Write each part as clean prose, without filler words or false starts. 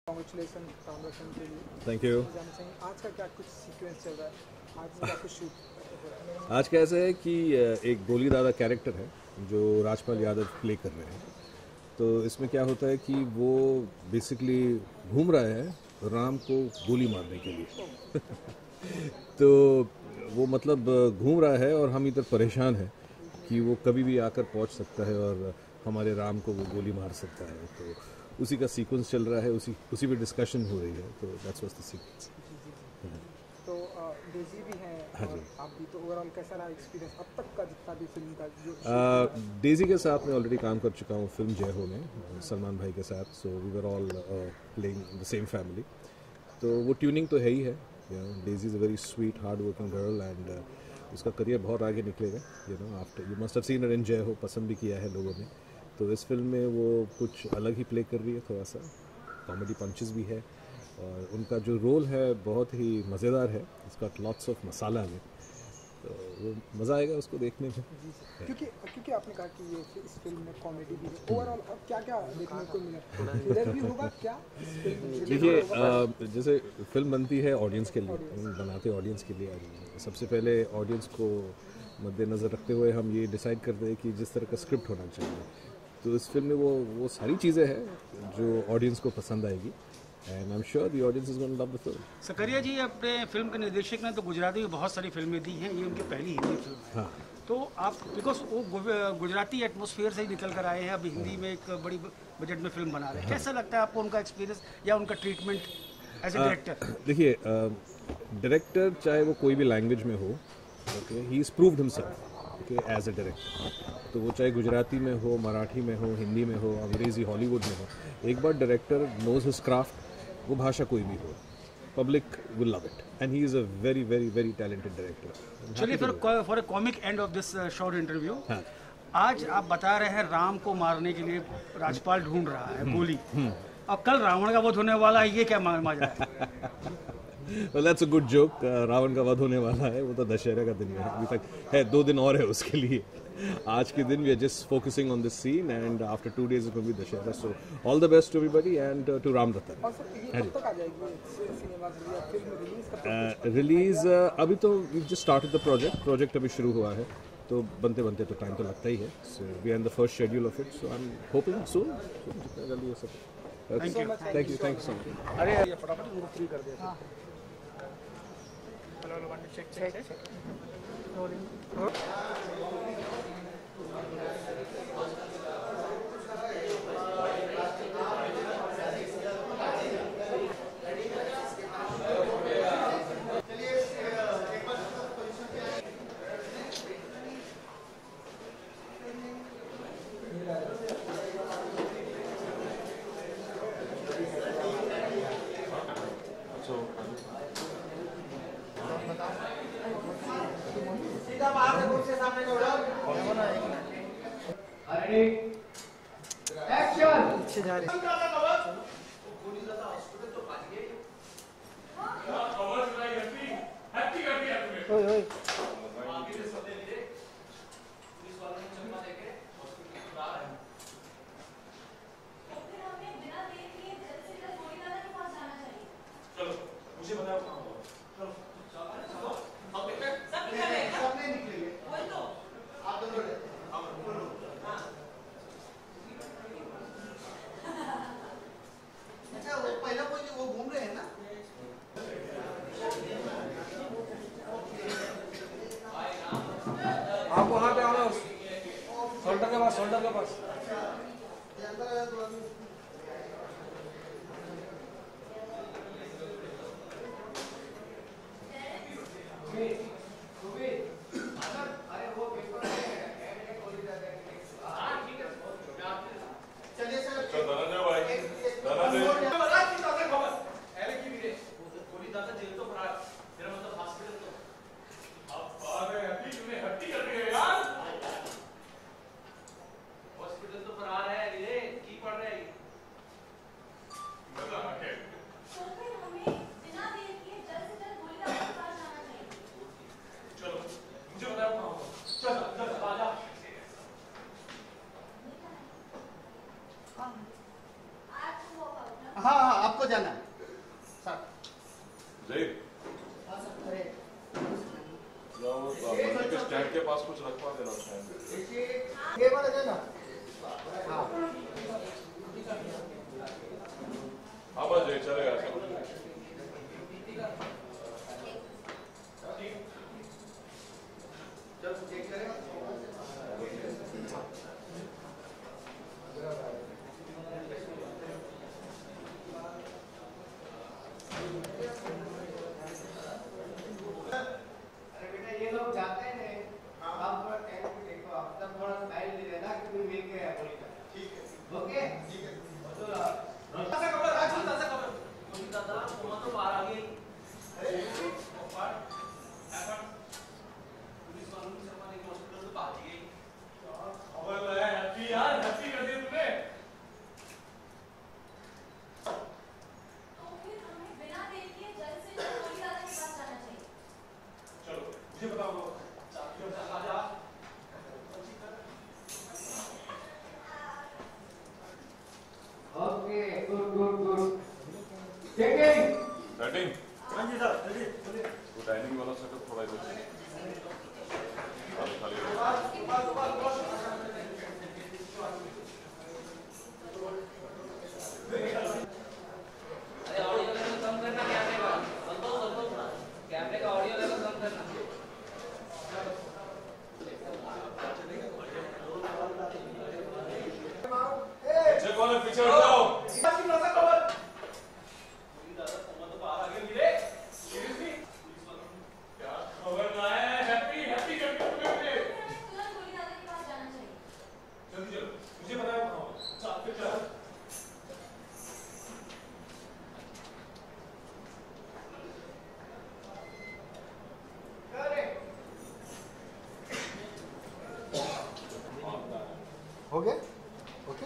Congratulation Ramlakhan के लिए। Thank you. आज का क्या कुछ सीक्वेंस चल रहा है, आज क्या कुछ शूट? आज का ऐसा है कि एक गोली दादा कैरेक्टर है जो राजपाल यादव प्ले कर रहे हैं। तो इसमें क्या होता है कि वो बेसिकली घूम रहा है राम को गोली मारने के लिए तो वो मतलब घूम रहा है और हम इधर परेशान हैं कि वो कभी भी आकर पहुंच सकता है और हमारे राम को वो गोली मार सकता है। तो उसी का सीक्वेंस चल रहा है, उसी पे डिस्कशन हो रही है। तो दैट्स वाज द सीक्वेंस। तो डेजी भी हैं। हाँ जी। आप भी, तो ओवरऑल कैसा रहा एक्सपीरियंस अब तक का जितना भी फिल्म का जो डेजी के साथ मैं ऑलरेडी काम कर चुका हूँ फिल्म जय हो में सलमान भाई के साथ। So we were all playing the same family. तो वो ट्यूनिंग तो है ही है। Daisy is a very sweet hard working girl and उसका करियर बहुत आगे निकलेगा। After you must have seen her in Jai Ho, पसंद भी किया है लोगों ने। तो इस फिल्म में वो कुछ अलग ही प्ले कर रही है, थोड़ा सा कॉमेडी पंचेस भी है और उनका जो रोल है बहुत ही मज़ेदार है। इसका लॉट्स ऑफ मसाला है, तो वो मज़ा आएगा उसको देखने में। क्योंकि आपने कहा कि ये इस फिल्म में कॉमेडी भी है, ओवरऑल अब क्या क्या देखने को मिला, थ्रिलर भी होगा क्या? देखिए, जैसे फिल्म बनती है ऑडियंस के लिए, हम बनाते हैं ऑडियंस के लिए। सबसे पहले ऑडियंस को मद्देनज़र रखते हुए हम ये डिसाइड करते हैं कि जिस तरह का स्क्रिप्ट होना चाहिए। तो इस फिल्म में वो सारी चीज़ें हैं जो ऑडियंस को पसंद आएगी and I am sure the audience is going to love the film. Sakaria ji, अपने फिल्म के निर्देशक ने तो गुजराती में बहुत सारी फिल्में दी हैं, ये उनकी पहली हिंदी फिल्म है। हाँ। तो आप बिकॉज वो गुजराती एटमॉस्फेयर से ही निकल कर आए हैं, अब हिंदी में एक बड़ी बजट में फिल्म बना रहे हैं। कैसा लगता है आपको उनका एक्सपीरियंस या उनका ट्रीटमेंट एज ए डायरेक्टर? देखिए, डायरेक्टर चाहे वो कोई भी लैंग्वेज में हो, okay, he is proved himself as a director. तो वो चाहे गुजराती में हो, मराठी में हो, हिंदी में हो, अंग्रेज़ी हॉलीवुड में हो, एक बार डायरेक्टर नोज हिज क्राफ्ट, वो भाषा कोई भी हो, public will love it and he is a very very very talented director. चलिए फिर for a comic end of this short interview, हाँ। आज आप बता रहे हैं राम को मारने के लिए राजपाल ढूंढ रहा है गोली, और कल रावण का वध होने वाला है, ये क्या माजरा है? Well, that's a good joke. Ravan का वध होने वाला है, वो तो दशहरे का दिन है, अभी तक है, 2 दिन और है उसके लिए। आज के दिन we are just focusing on this scene and after 2 days it will be Dussehra. So all the best to everybody and to Ram Ratan. और सर ये कब तक आ जाएगी सिनेमा या फिल्म रिलीज कब तक? रिलीज अभी तो we just started the project अभी शुरू हुआ है, तो बनते बनते तो टाइम तो लगता ही है। So we are in the first schedule of it, so I am hoping soon, जितना जल्दी हो सके। Thank you so much. अरे ये फटाफट उनको फ्री कर दिया। check. Rolling. पीछे जा रहे ओए ओए आप वहाँ पे आओ, शोल्डर के पास। स्टैंड के पास कुछ रखवा देना स्टैंड। ये वाला देना। हाँ बस जय चलेगा सब। सेटिंग हाँ जी सर वो डाइनिंग वाला सेटअप थोड़ा इधर कैमरे का ऑडियो लेवल कम करना। पीछे कौन है पीछे हट जाओ। हो गया? ओके?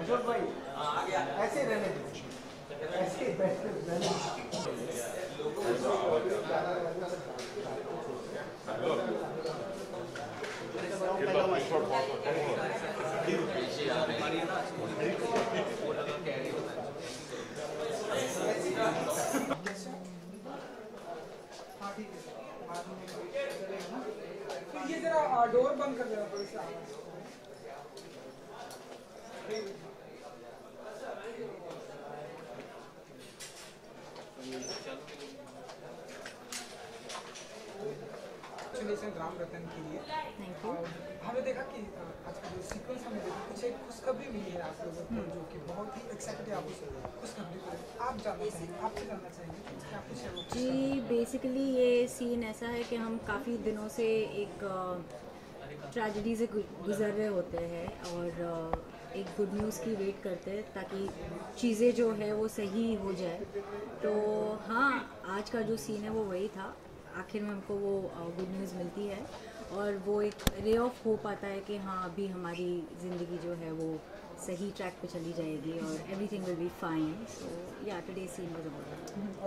अशोक भाई आ गया। ऐसे ही रहने दो। ऐसे ही बैठे रहने ये जरा डोर बंद कर देना थोड़ी सी आवाज। राम रतन के लिए हमने देखा कि आज का जो सीक्वेंस हमने देखा कुछ एक खुशखबरी मिली है आप लोगों को जो कि बहुत ही एक्साइटेड है। आप उस खुशखबरी को आप जानना चाहेंगे, आपसे जानना चाहेंगे क्या कुछ है? जी बेसिकली ये सीन ऐसा है कि हम काफ़ी दिनों से एक ट्रेजेडी से गुजर रहे होते हैं और एक गुड न्यूज़ की वेट करते हैं ताकि चीज़ें जो है वो सही हो जाए। तो हाँ, आज का जो सीन है वो वही था। आखिर में हमको वो गुड न्यूज़ मिलती है और वो एक रे ऑफ होप आता है कि हाँ अभी हमारी ज़िंदगी जो है वो सही ट्रैक पे चली जाएगी और एवरीथिंग विल बी फाइन। सो या टुडे सीन वाज अबाउट।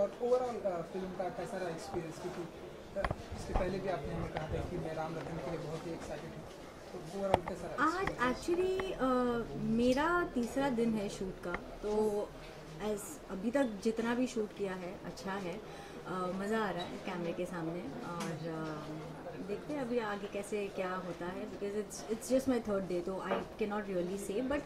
और ओवरऑल फिल्म का कैसा रहा एक्सपीरियंस? क्योंकि इससे पहले भी आपने हमें कहा था कि मैं राम रतन के लिए बहुत ही एक्साइटेड हूँ, तो ओवरऑल कैसा रहा? आज एक्चुअली मेरा तीसरा दिन है शूट का, तो एज अभी तक जितना भी शूट किया है अच्छा है। मज़ा आ रहा है कैमरे के सामने और देखते हैं अभी आगे कैसे क्या होता है, because it's just my third day, तो I can not really say, but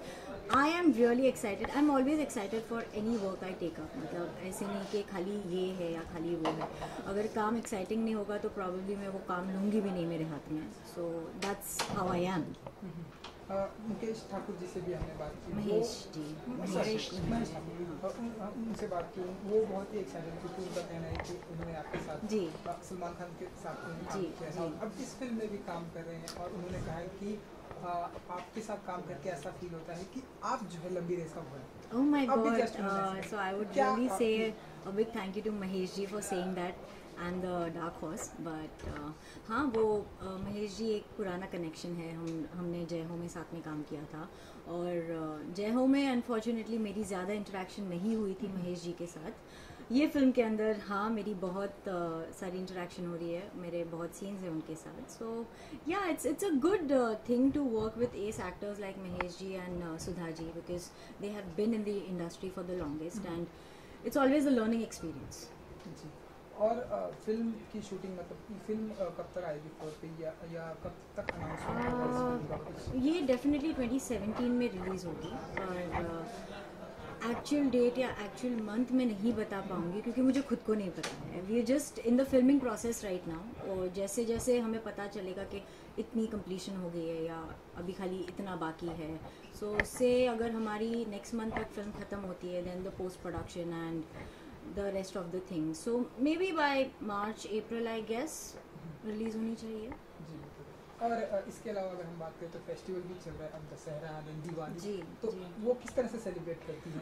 I am really excited. I am always excited for any work I take up. मतलब ऐसे नहीं कि खाली ये है या खाली वो है। अगर काम एक्साइटिंग नहीं होगा तो प्रॉब्लली मैं वो काम लूँगी भी नहीं मेरे हाथ में। So that's how I am. Mukesh Thakur ji से भी हमने बात की, महेश जी, महेश ठाकुर उनसे बात की, वो बहुत ही एक्साइटेड क्योंकि उनका कहना है कि उन्होंने आपके साथ जी सलमान खान के साथ काम जी किया जी। अब इस फिल्म में भी काम कर रहे हैं और उन्होंने कहा है कि आपके साथ काम करके ऐसा फील होता है कि आप जो है लंबी रेस का वो है। Oh my अब भी God! just imagine. So I would क्या really say a big thank you to Mahesh ji for saying that and the Dark Horse. But हाँ वो महेश जी एक पुराना कनेक्शन है। हमने जय हो में साथ में काम किया था और जय हो में अनफॉर्चुनेटली मेरी ज़्यादा इंटरेक्शन नहीं हुई थी महेश जी के साथ, ये फिल्म के अंदर हाँ मेरी बहुत सारी इंटरेक्शन हो रही है, मेरे बहुत सीन्स हैं उनके साथ. So yeah it's a good thing to work with as actors like Mahesh ji and Sudha ji, because they have been in the industry for the longest and it's always a learning experience. जी. और फिल्म की shooting मतलब film कब तक आएगी floor पे या कब तक अनाउंसमेंट होगा? ये डेफिनेटली 2017 में रिलीज़ होगी और एक्चुअल डेट या एक्चुअल मंथ में नहीं बता पाऊंगी क्योंकि मुझे खुद को नहीं पता है. We are just in the filming process right now, और जैसे जैसे हमें पता चलेगा कि इतनी कंप्लीशन हो गई है या अभी खाली इतना बाकी है, सो उससे अगर हमारी नेक्स्ट मंथ तक फिल्म ख़त्म होती है then the post production and the rest of the things. So maybe by March, April I guess release होनी चाहिए. जी. और इसके अलावा अगर हम बात करें तो फेस्टिवल भी चल रहा है अब, दशहरा देन दिवाली. जी, तो जी. वो किस तरह से सेलिब्रेट करती हैं?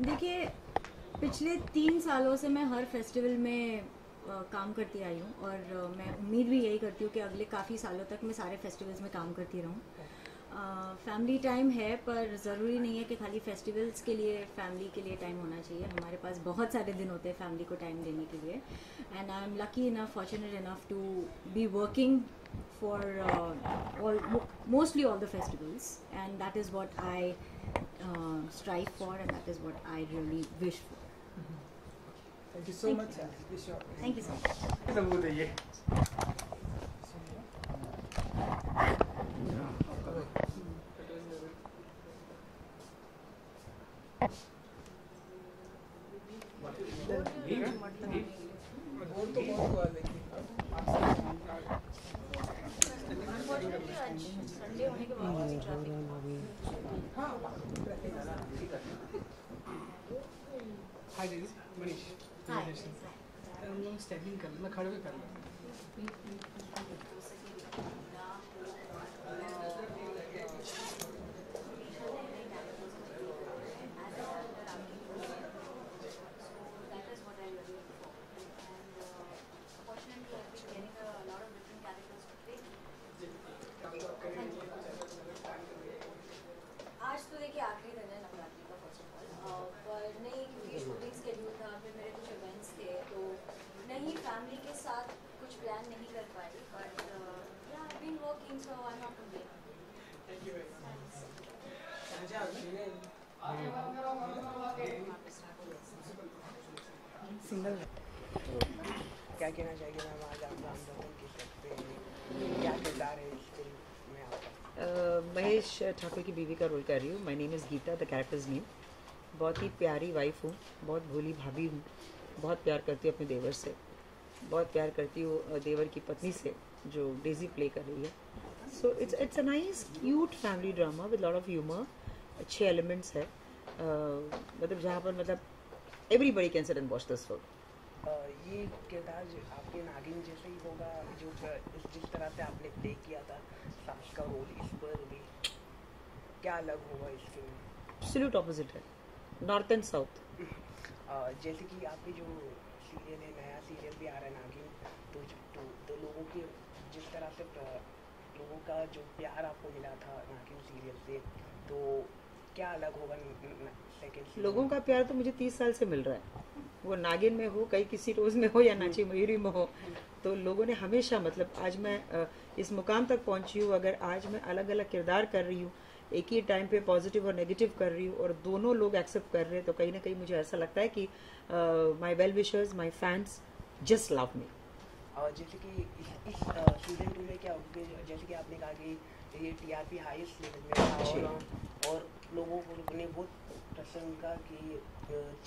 देखिए पिछले 3 सालों से मैं हर फेस्टिवल में काम करती आई हूँ और मैं उम्मीद भी यही करती हूँ कि अगले काफ़ी सालों तक मैं सारे फेस्टिवल्स में काम करती रहूँ. फैमिली टाइम है पर ज़रूरी नहीं है कि खाली फेस्टिवल्स के लिए फैमिली के लिए टाइम होना चाहिए. हमारे पास बहुत सारे दिन होते हैं फैमिली को टाइम देने के लिए, and I am lucky enough, fortunate enough to be working for mostly all the festivals, and that is what I strive for and that is what I really wish for. Thank you so much. Thank you so much. बोल तो बहुत हुआ लेकिन Sunday होने के बाद traffic. हाँ. हाय दीदी, मनीष. हम लोग स्टैंडिंग कर, मैं खड़े हुए कर लूँ. आज तो देखिए आखिरी दिन है नवरात्रि का फर्स्ट ऑफ ऑल, पर नहीं क्योंकि शूटिंग स्केड्यूल था, फिर मेरे कुछ इवेंट्स थे तो नहीं फैमिली के साथ कुछ प्लान नहीं कर पाई, but yeah I been working so I am not complaining. Thank you very much. Single क्या कहना चाहिए मैम, आज आप राम भवन के सेट पे क्या किरदार है इस फिल्म में आपका? महेश ठाकुर की बीवी का रोल कर रही हूँ. My name is Geeta, the character's name. बहुत ही प्यारी वाइफ हूँ, बहुत भोली भाभी हूँ, बहुत प्यार करती हूँ अपने देवर से, बहुत प्यार करती हूँ देवर की पत्नी से जो डेजी प्ले कर रही है. So it's a nice cute family drama with lot of humour. अच्छे एलिमेंट्स है, मतलब जहाँ पर मतलब everybody can sit and watch this film. ये किरदार आपके नागिन जैसे ही होगा जो जिस तरह से आपने प्ले किया था सास का रोल, इस पर भी क्या अलग होगा इस फिल्म में? एब्सोल्यूट ऑपोजिट है, नॉर्थ एंड साउथ. जैसे कि आपके जो सीरियल है, नया सीरियल भी आ रहा है नागिन, तो लोगों के जिस तरह से लोगों का जो प्यार आपको मिला था नागिन सीरियल से, तो क्या अलग होगा सेकंड सीरियल? लोगों का प्यार तो मुझे 30 साल से मिल रहा है, वो नागिन में हो, कहीं किसी रोज़ में हो या नाची मयूरी में हो, तो लोगों ने हमेशा मतलब आज मैं इस मुकाम तक पहुंची हूँ. अगर आज मैं अलग अलग किरदार कर रही हूँ, एक ही टाइम पे पॉजिटिव और नेगेटिव कर रही हूँ और दोनों लोग एक्सेप्ट कर रहे हैं, तो कहीं ना कहीं मुझे ऐसा लगता है कि my well wishers, my fans just love me. जैसे कि इस सीजन 2 में क्या होगा, जैसे कि आपने कहा कि ये टीआरपी हाईएस्ट लेवल में था और लोगों को ने बहुत पसंद का कि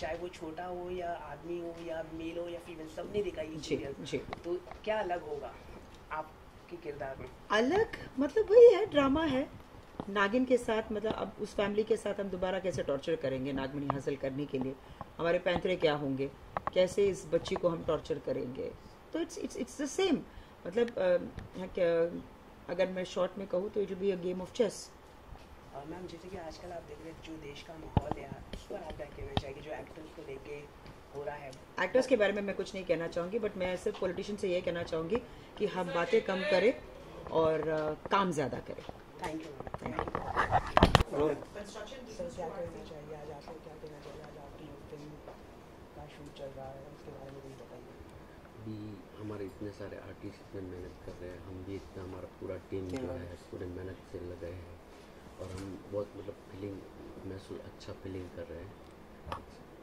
चाहे वो छोटा हो या आदमी हो या मेल हो या फीमेल, सबने देखा ये सीरियल. तो क्या अलग होगा आपके किरदार में? अलग मतलब वही है, ड्रामा है नागिन के साथ. मतलब अब उस फैमिली के साथ हम दोबारा कैसे टॉर्चर करेंगे नागमणि हासिल करने के लिए, हमारे पैंतरे क्या होंगे, कैसे इस बच्ची को हम टॉर्चर करेंगे. तो इट्स द सेम. मतलब अगर मैं शॉर्ट में कहूँ तो it will be a game of chess. Ma'am जैसे कि आजकल आप देख रहे हैं जो देश का माहौल है, इस पर आप क्या कहना चाहिए जो एक्टर्स को लेके हो रहा है? एक्टर्स के बारे में मैं कुछ नहीं कहना चाहूँगी, बट मैं सिर्फ पॉलिटिशियन से ये कहना चाहूँगी कि हम बातें कम करें और काम ज़्यादा करें. Thank you. Thank you. Sir क्या कहना चाहिए आज, आपको क्या कहना चाहिए आज आपकी फिल्म का शूट चल रहा है, उसके बारे में कुछ बताइए। अभी हमारे इतने सारे आर्टिस्ट इतने मेहनत कर रहे हैं, हम भी इतना, हमारा पूरा टीम जो है पूरे मेहनत से लगे हैं और हम बहुत मतलब फीलिंग महसूस अच्छा फीलिंग कर रहे हैं,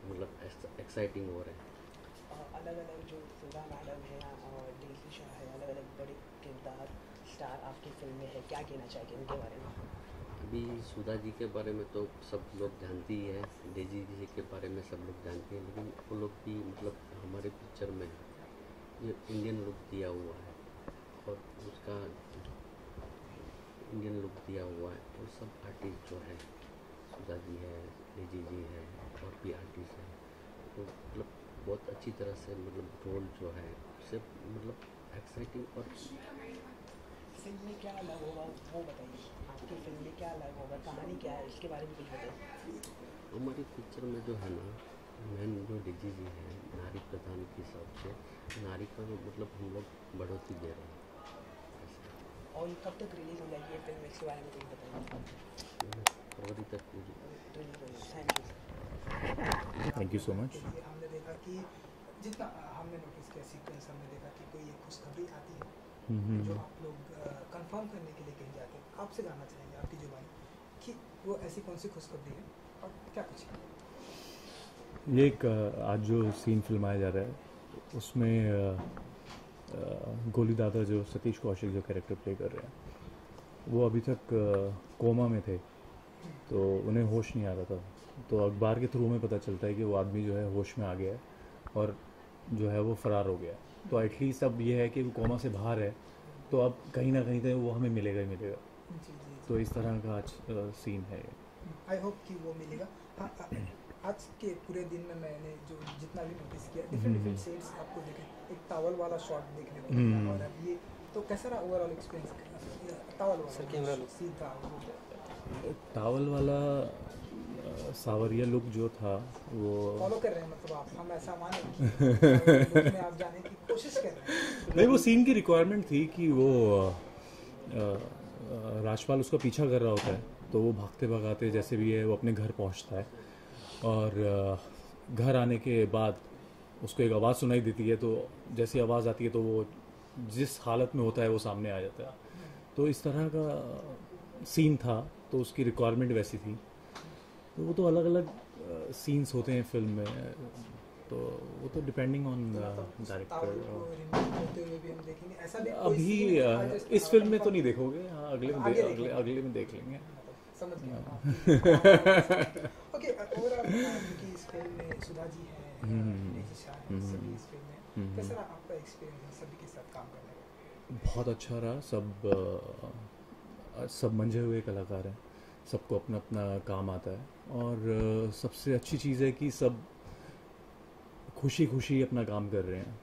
मतलब एक्साइटिंग हो रहे हैं। अलग अलग जो सुधा मैडम है और डेजी शाह है, अलग अलग बड़े किरदार स्टार आपकी फिल्म में है, क्या कहना चाहिए उनके बारे में? अभी सुधा जी के बारे में तो सब लोग जानते ही हैं, डेजी जी के बारे में सब लोग जानते हैं, लेकिन वो लोग भी मतलब हमारे पिक्चर में ये इंडियन लुक दिया हुआ है और उसका इंडियन लुक दिया हुआ है। और सब आर्टिस्ट जो है, सुधा जी है, डेजी जी है और भी आर्टिस्ट है, तो मतलब बहुत अच्छी तरह से मतलब रोल जो है सिर्फ मतलब एक्साइटिंग। और फिल्म में क्या अलग होगा वो बताइए, आपकी फिल्म में क्या अलग होगा, कहानी क्या है, इसके बारे में कुछ बताइए। हमारी पिक्चर में जो है ना, मेन जो डीजी जी है, नारी प्रधान के हिसाब से नारी का मतलब हम लोग बढ़ोतरी दे रहे हैं। और कब तक रिलीज हो जाएगी ये फिल्म, इसके बारे में कुछ बताइए। फरवरी तक। Thank you so much. हमने देखा कि जितना हमने नोटिस किया सीक्वेंस, हमने देखा कि कोई एक खुशखबरी आती है जो आप लोग कंफर्म करने के लिए कहीं जाते हैं। आपसे जानना चाहेंगे आपकी जुबानी कि वो ऐसी कौन सी खुशखबरी है और क्या कुछ है। ये एक आज जो सीन फिल्माया जा रहा है उसमें गोली दादा जो सतीश कौशिक जो कैरेक्टर प्ले कर रहे हैं वो अभी तक कोमा में थे, तो उन्हें होश नहीं आ रहा था। तो अखबार के थ्रू में पता चलता है कि वो आदमी जो है होश में आ गया है और जो है वो फ़रार हो गया। तो एटलीस्ट अब ये है कि वो कोमा से बाहर है, तो अब कहीं ना कहीं वो हमें मिलेगा ही मिलेगा। तो इस तरह का आज सीन है। आई होप कि वो मिलेगा। हाँ, आज के पूरे दिन में मैंने जो जितना भी नोटिस किया डिफरेंट शेड्स आपको देखे, एक टावल वाला शॉट देखने को मिला और अब ये तो कैसा रहा ओवरऑल एक्सपीरियंस टावल वाला सीन था? टावल वाला सावरिया लुक जो था वो फॉलो कर रहे हैं, मतलब हम ऐसा माने में आप जाने की कोशिश कर रहे हैं। नहीं, वो सीन की रिक्वायरमेंट थी कि वो राजपाल उसका पीछा कर रहा होता है, तो वो भागते भगाते जैसे भी है वो अपने घर पहुंचता है और घर आने के बाद उसको एक आवाज़ सुनाई देती है, तो जैसी आवाज़ आती है तो वो जिस हालत में होता है वो सामने आ जाता है। तो इस तरह का सीन था, तो उसकी रिक्वायरमेंट वैसी थी। तो वो तो अलग अलग सीन्स होते हैं फिल्म में, तो वो तो डिपेंडिंग ऑन डायरेक्टर। अभी इस फिल्म में तो नहीं देखोगे, हाँ अगले में देख लेंगे। समझ गया। ओके, ओवरऑल क्योंकि इस फिल्म में सुधा जी हैं, डेजी शाह हैं, सभी इस फिल्म में कैसा रहा आपका एक्सपीरियंस सभी के साथ काम करने का? बहुत अच्छा रहा। सब मंझे हुए कलाकार हैं, सबको अपना अपना काम आता है और सबसे अच्छी चीज़ है कि सब खुशी खुशी अपना काम कर रहे हैं।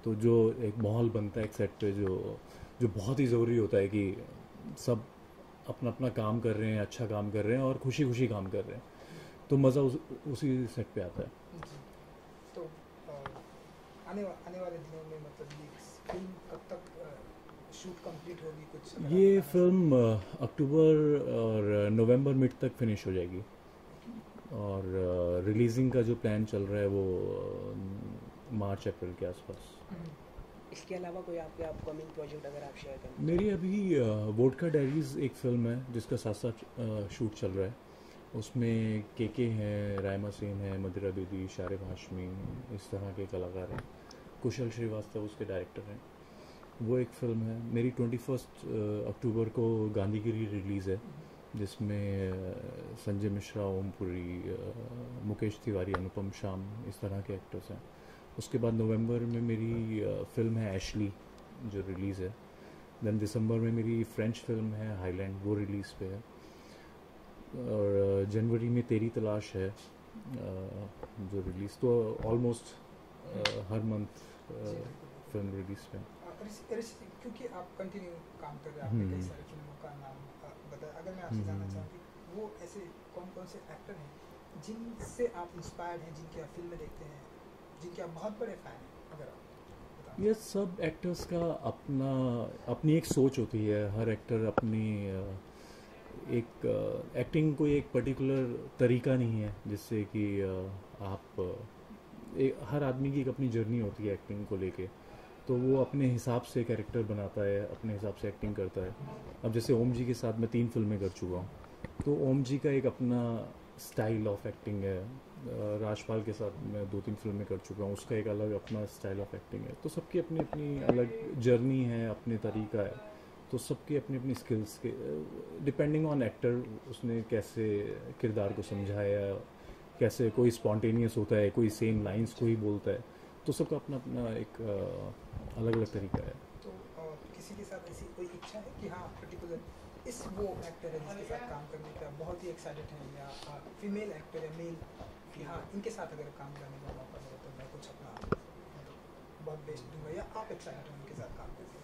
तो जो एक माहौल बनता है एक सेट पे जो बहुत ही ज़रूरी होता है कि सब अपना अपना काम कर रहे हैं, अच्छा काम कर रहे हैं और खुशी खुशी काम कर रहे हैं, तो मज़ा उसी सेट पे आता है। तो आने वाले दिनों में मतलब ये फिल्म कब तक शूट कंप्लीट होगी? कुछ ये फिल्म अक्टूबर और नवंबर मिड तक फिनिश हो जाएगी और रिलीजिंग का जो प्लान चल रहा है वो मार्च अप्रैल के आसपास। इसके अलावा कोई आपके अपकमिंग प्रोजेक्ट अगर आप शेयर करें? मेरी अभी वोडका डायरीज एक फिल्म है जिसका साथ साथ शूट चल रहा है। उसमें के हैं, रायमा सेन है, मदिरा बेदी, शारिब हाशमी, इस तरह के कलाकार हैं। कुशल श्रीवास्तव उसके डायरेक्टर हैं। वो एक फिल्म है मेरी। 21 अक्टूबर को गांधीगिरी रिलीज़ है, जिसमें संजय मिश्रा, ओमपुरी, मुकेश तिवारी, अनुपम शाम, इस तरह के एक्टर्स हैं। उसके बाद नवंबर में मेरी फिल्म है एशली जो रिलीज़ है। देन दिसंबर में मेरी फ्रेंच फिल्म है हाईलैंड, वो रिलीज़ पे है। और जनवरी में तेरी तलाश है जो रिलीज़, तो ऑलमोस्ट हर मंथ फिल्म रिलीज़ पे। क्योंकि आप कंटिन्यू काम कर रहे हैं, आपने कई सारी फिल्मों का नाम बताया, अगर मैं आपसे जानना चाहूँ कि वो ऐसे कौन कौन से एक्टर हैं जिनसे आप इंस्पायर्ड हैं, जिनकी आप फिल्में देखते हैं, जिनके आप बहुत बड़े फैन हैं, अगर आप? ये सब एक्टर्स का अपनी एक सोच होती है। हर एक्टर अपनी एक एक्टिंग कोई एक पर्टिकुलर तरीका नहीं है जिससे कि आप हर आदमी की एक अपनी जर्नी होती है एक्टिंग को लेके, तो वो अपने हिसाब से कैरेक्टर बनाता है, अपने हिसाब से एक्टिंग करता है। अब जैसे ओम जी के साथ मैं 3 फिल्में कर चुका हूँ, तो ओम जी का एक अपना स्टाइल ऑफ एक्टिंग है। राजपाल के साथ मैं 2-3 फिल्में कर चुका हूँ, उसका एक अलग अपना स्टाइल ऑफ एक्टिंग है। तो सबकी अपनी अपनी अलग जर्नी है, अपने तरीका है, तो सबकी अपनी अपनी स्किल्स के डिपेंडिंग ऑन एक्टर उसने कैसे किरदार को समझाया, कैसे कोई स्पॉन्टेनियस होता है, कोई सेम लाइंस को ही बोलता है, तो सबका अपना अपना एक अलग अलग तरीका है। तो किसी के साथ ऐसी कोई इच्छा है कि हाँ पर्टिकुलर इस वो एक्टर है जिसके साथ काम करने का बहुत ही एक्साइटेड है, या फीमेल एक्टर है, मेल, कि हाँ इनके साथ अगर काम करने का मौका मिले तो मैं कुछ अपना बहुत बेस्ट दूंगा, या आप एक्साइटेड हो उनके साथ काम करके?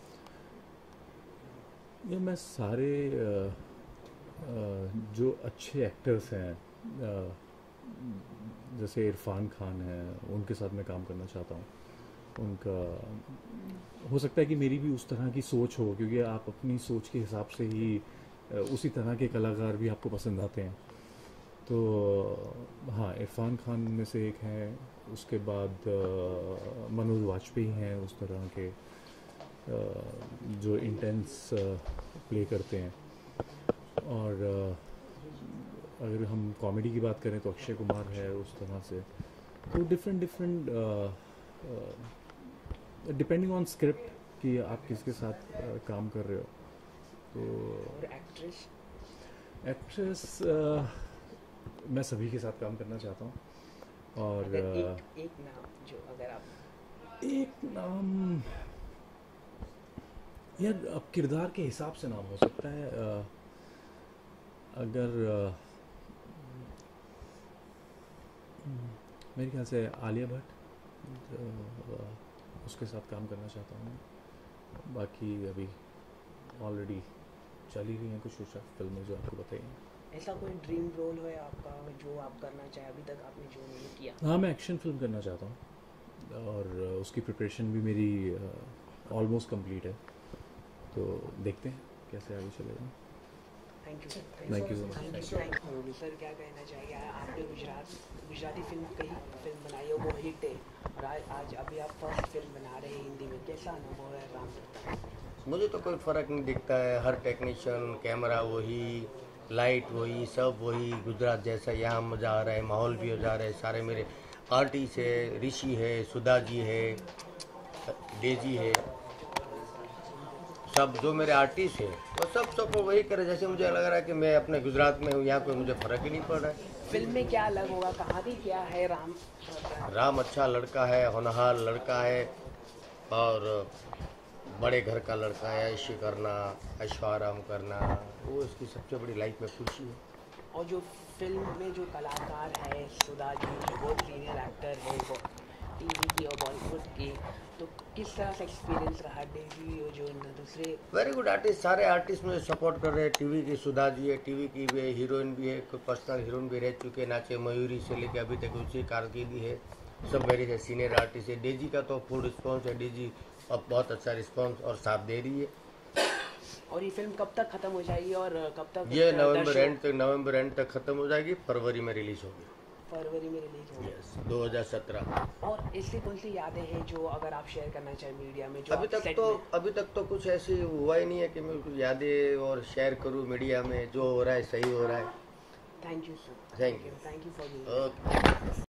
ये मैं सारे जो अच्छे एक्टर्स हैं, जैसे इरफान खान है, उनके साथ मैं काम करना चाहता हूँ। उनका हो सकता है कि मेरी भी उस तरह की सोच हो, क्योंकि आप अपनी सोच के हिसाब से ही उसी तरह के कलाकार भी आपको पसंद आते हैं। तो हाँ, इरफान खान में से एक हैं, उसके बाद मनोज वाजपेयी हैं, उस तरह के जो इंटेंस प्ले करते हैं। और अगर हम कॉमेडी की बात करें तो अक्षय कुमार है उस तरह से। तो डिफरेंट डिपेंडिंग ऑन स्क्रिप्ट कि आप किसके साथ काम कर रहे हो। तो एक्ट्रेस मैं सभी के साथ काम करना चाहता हूँ। और एक नाम जो अगर आप एक नाम, यार अब किरदार के हिसाब से नाम हो सकता है। अगर मेरे ख्याल से आलिया भट्ट, उसके साथ काम करना चाहता हूँ। बाकी अभी ऑलरेडी चल ही रही हैं कुछ फिल्में जो आपको बताइए। ऐसा कोई ड्रीम रोल है आपका जो आप करना चाहें, अभी तक आपने जो नहीं किया? हाँ, मैं एक्शन फिल्म करना चाहता हूँ और उसकी प्रिपरेशन भी मेरी ऑलमोस्ट कंप्लीट है। तो देखते हैं कैसे आगे चलेगा। Thank you sir. Thank you so much. Sir क्या कहना चाहिए, आपने गुजराती फिल्म कई फिल्म बनाई है, वो हिट है, और आज अभी आप फर्स्ट फिल्म बना रहे हैं हिंदी में, कैसा अनुभव है काम करता है? मुझे तो कोई फ़र्क नहीं दिखता है। हर टेक्नीशियन, कैमरा वही, लाइट वही, सब वही, गुजरात जैसा यहाँ मज़ा आ रहा है, माहौल भी हो जा रहा है। सारे मेरे आर्टिस्ट है, ऋषि है, सुधा जी है, डेजी है, सब जो मेरे आर्टिस्ट है वो सब वही करे जैसे मुझे लग रहा है कि मैं अपने गुजरात में हूँ। यहाँ पे मुझे फ़र्क ही नहीं पड़ रहा है। फिल्म में क्या अलग होगा, कहानी क्या है? राम अच्छा लड़का है, होनहार लड़का है, और बड़े घर का लड़का है। ऐश करना, ऐशो-आराम करना, वो इसकी सबसे बड़ी लाइफ में खुशी है। और जो फिल्म में जो कलाकार है सुधा जी, जो बहुत सीनियर एक्टर है वो टीवी की और बॉलीवुड की, तो किस तरह से एक्सपीरियंस रहा? डेजी जो दूसरे वेरी गुड आर्टिस्ट, सारे आर्टिस्ट मुझे सपोर्ट कर रहे हैं। टीवी की सुधा जी है, टीवी की भी हीरोइन भी है, कोई पर्सनल हीरोइन भी रह चुके, नाचे मयूरी से लेके अभी तक उसकी कारकिर्दी है। सब मेरे से सीनियर आर्टिस्ट है। डेजी का तो फुल रिस्पॉन्स है, डेजी अब बहुत अच्छा रिस्पॉन्स और साथ दे रही है। और ये फिल्म कब तक खत्म हो जाएगी और कब तक? ये नवंबर एंड तक खत्म हो जाएगी, फरवरी में रिलीज होगी। फरवरी में रिलीज होगी। यस, 2017। और इससे कौन सी यादें हैं जो अगर आप शेयर करना चाहें मीडिया में? जो अभी तक तो कुछ ऐसी हुआ ही नहीं है कि मैं कुछ यादें और शेयर करूं मीडिया में। जो हो रहा है सही हो रहा है। Thank you sir. Thank you for okay.